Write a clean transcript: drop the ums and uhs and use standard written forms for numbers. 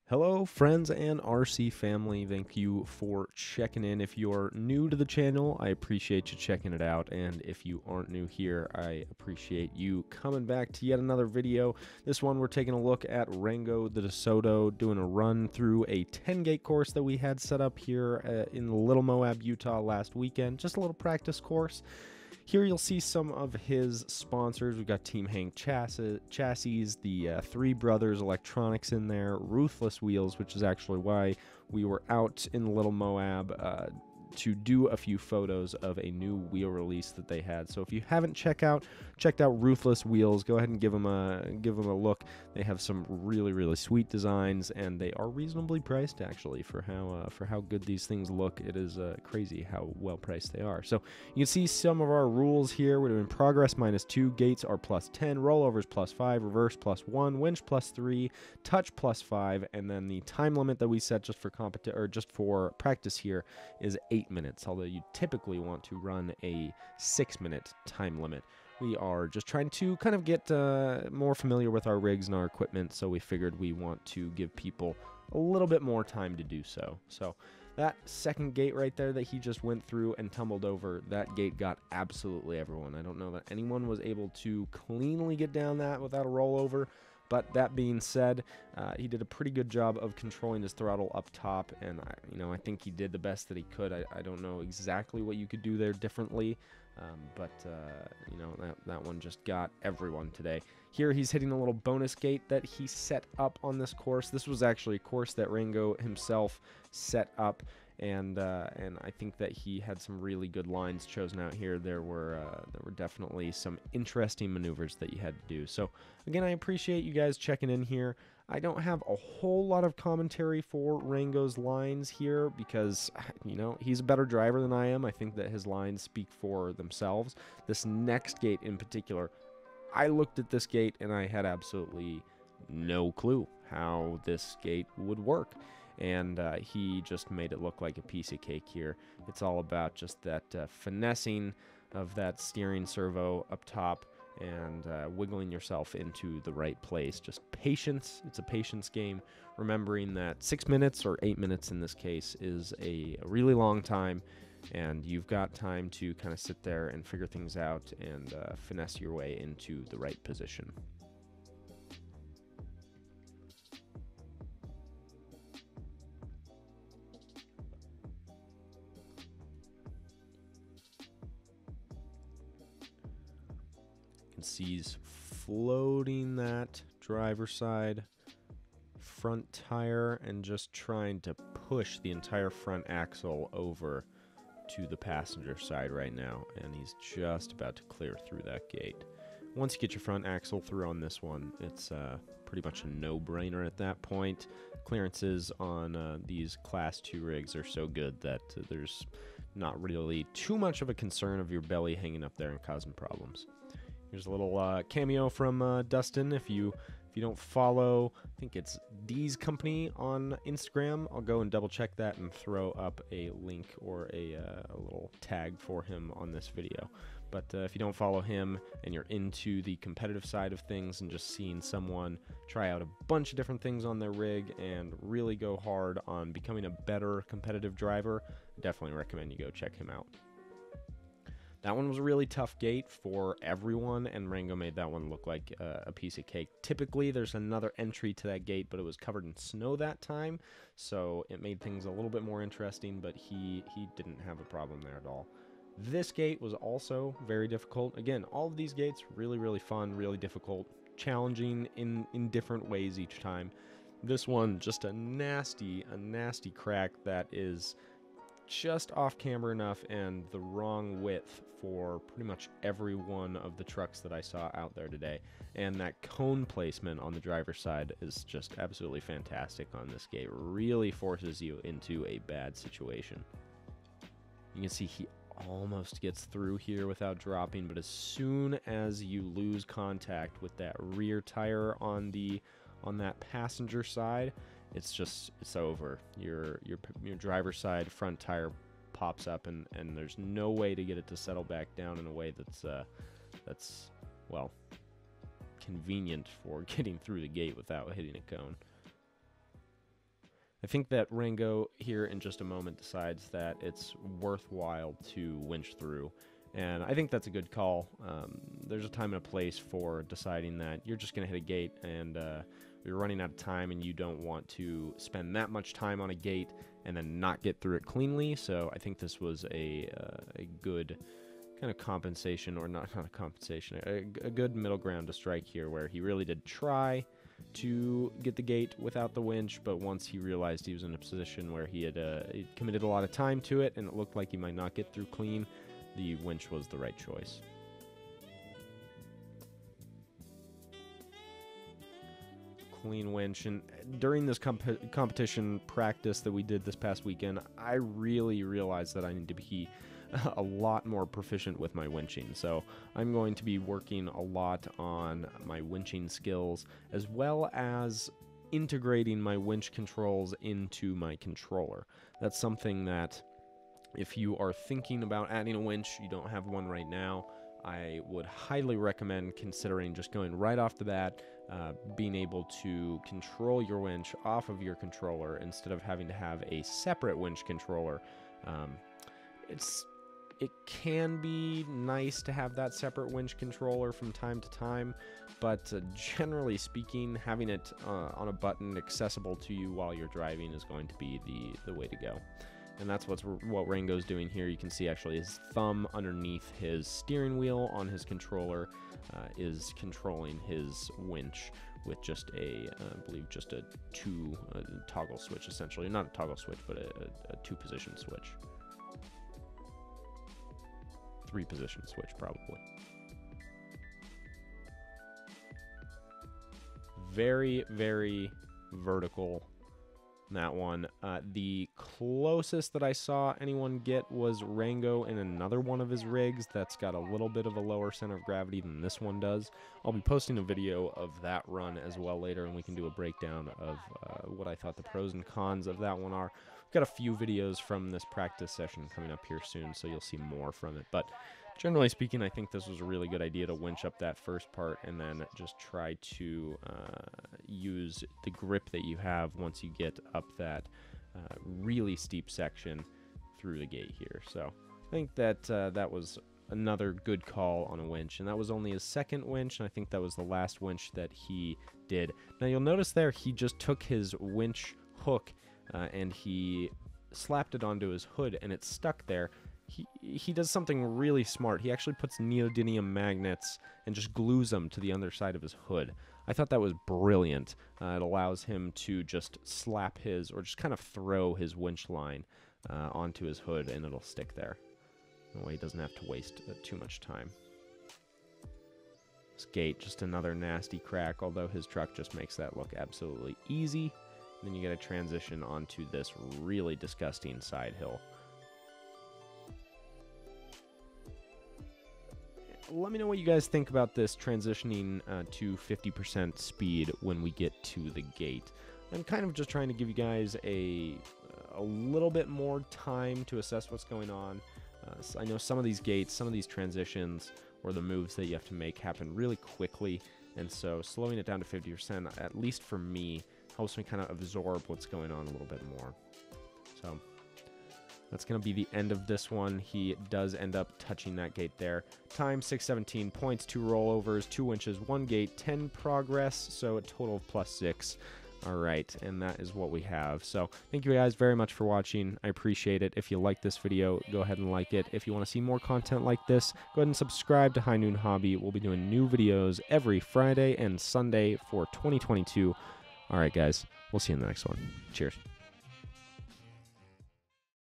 Hello, friends and RC family. Thank you for checking in. If you're new to the channel, I appreciate you checking it out. And if you aren't new here, I appreciate you coming back to yet another video. This one, we're taking a look at RANGO the DeSoto, doing a run through a 10-gate course that we had set up here in Little Moab, Utah last weekend. Just a little practice course. Here you'll see some of his sponsors. We've got Team Hank chassis, the Three Brothers Electronics in there, Ruthless Wheels, which is actually why we were out in Little Moab to do a few photos of a new wheel release that they had. So if you haven't checked out Ruthless Wheels, go ahead and give them a look. They have some really sweet designs, and they are reasonably priced actually for how good these things look. It is crazy how well priced they are. So you can see some of our rules here. We're doing progress -2, gates are +10, rollovers +5, reverse +1, winch +3, touch +5, and then the time limit that we set just for practice here is 8 minutes, although you typically want to run a 6-minute time limit. We are just trying to kind of get more familiar with our rigs and our equipment, so we figured we want to give people a little bit more time to do so. So that second gate right there that he just went through and tumbled over, that gate got absolutely everyone. I don't know that anyone was able to cleanly get down that without a rollover. But that being said, he did a pretty good job of controlling his throttle up top, and I think he did the best that he could. I don't know exactly what you could do there differently, but that one just got everyone today. Here he's hitting a little bonus gate that he set up on this course. This was actually a course that RANGO himself set up, and I think that he had some really good lines chosen out here. There were definitely some interesting maneuvers that you had to do. So again, I appreciate you guys checking in here. I don't have a whole lot of commentary for RANGO's lines here because, he's a better driver than I am. I think that his lines speak for themselves. This next gate in particular, I looked at this gate and I had absolutely no clue how this gate would work. And he just made it look like a piece of cake here. It's all about just that finessing of that steering servo up top and wiggling yourself into the right place. Just patience. It's a patience game. Remembering that 6 minutes or 8 minutes in this case is a really long time, and you've got time to kind of sit there and figure things out and finesse your way into the right position. See he's floating that driver's side front tire and just trying to push the entire front axle over to the passenger side right now, and he's just about to clear through that gate. Once you get your front axle through on this one, it's pretty much a no-brainer at that point. Clearances on these Class 2 rigs are so good that there's not really too much of a concern of your belly hanging up there and causing problems. Here's a little cameo from Dustin. If you don't follow, I think it's D's Company on Instagram, I'll go and double check that and throw up a link or a little tag for him on this video. But if you don't follow him and you're into the competitive side of things and just seeing someone try out a bunch of different things on their rig and really go hard on becoming a better competitive driver, I definitely recommend you go check him out. That one was a really tough gate for everyone, and RANGO made that one look like a piece of cake. Typically, there's another entry to that gate, but it was covered in snow that time, so it made things a little bit more interesting, but he didn't have a problem there at all. This gate was also very difficult. Again, all of these gates really fun, really difficult, challenging in different ways each time. This one, just a nasty crack that is just off camber enough and the wrong width for pretty much every one of the trucks that I saw out there today. And that cone placement on the driver's side is just absolutely fantastic on this gate. Really forces you into a bad situation. You can see he almost gets through here without dropping, but as soon as you lose contact with that rear tire on that passenger side, it's over. Your driver's side front tire pops up, and there's no way to get it to settle back down in a way that's well convenient for getting through the gate without hitting a cone. I think that Rango here in just a moment decides that it's worthwhile to winch through, and I think that's a good call. There's a time and a place for deciding that you're just going to hit a gate and you're running out of time and you don't want to spend that much time on a gate and then not get through it cleanly. So I think this was a good kind of compensation, or not a compensation, a good middle ground to strike here, where he really did try to get the gate without the winch, but once he realized he was in a position where he had he'd committed a lot of time to it and it looked like he might not get through clean, the winch was the right choice. Clean winch. And during this competition practice that we did this past weekend, I really realized that I need to be a lot more proficient with my winching. So I'm going to be working a lot on my winching skills, as well as integrating my winch controls into my controller. That's something that, if you are thinking about adding a winch, you don't have one right now, I would highly recommend considering just going right off the bat, being able to control your winch off of your controller instead of having to have a separate winch controller. It can be nice to have that separate winch controller from time to time, but generally speaking, having it on a button accessible to you while you're driving is going to be the way to go. And that's what Rango's doing here. You can see actually his thumb underneath his steering wheel on his controller is controlling his winch with just I believe just a toggle switch, essentially. Not a toggle switch, but a two-position switch. Three-position switch, probably. Very, very vertical, that one. The closest that I saw anyone get was Rango in another one of his rigs that's got a little bit of a lower center of gravity than this one does. I'll be posting a video of that run as well later, and we can do a breakdown of what I thought the pros and cons of that one are. We've got a few videos from this practice session coming up here soon, so you'll see more from it. But generally speaking, I think this was a really good idea to winch up that first part and then just try to use the grip that you have once you get up that really steep section through the gate here. So I think that that was another good call on a winch, and that was only his second winch, and I think that was the last winch that he did. Now you'll notice there he just took his winch hook and he slapped it onto his hood and it stuck there. He does something really smart. He actually puts neodymium magnets and just glues them to the underside of his hood. I thought that was brilliant. It allows him to just slap his, or just kind of throw his winch line onto his hood, and it'll stick there. That way he doesn't have to waste too much time. This gate, just another nasty crack, although his truck just makes that look absolutely easy. Then you get a transition onto this really disgusting side hill. Let me know what you guys think about this transitioning to 50% speed when we get to the gate. I'm kind of just trying to give you guys a little bit more time to assess what's going on. So I know some of these gates, some of these transitions, or the moves that you have to make happen really quickly, and so slowing it down to 50%, at least for me, helps me kind of absorb what's going on a little bit more. So that's going to be the end of this one. He does end up touching that gate there. Time 6:17, points 2 rollovers, 2 winches, 1 gate, 10 progress, so a total of +6. All right, and that is what we have. So thank you guys very much for watching. I appreciate it. If you like this video, go ahead and like it. If you want to see more content like this, go ahead and subscribe to High Noon Hobby. We'll be doing new videos every Friday and Sunday for 2022. All right, guys, we'll see you in the next one. Cheers.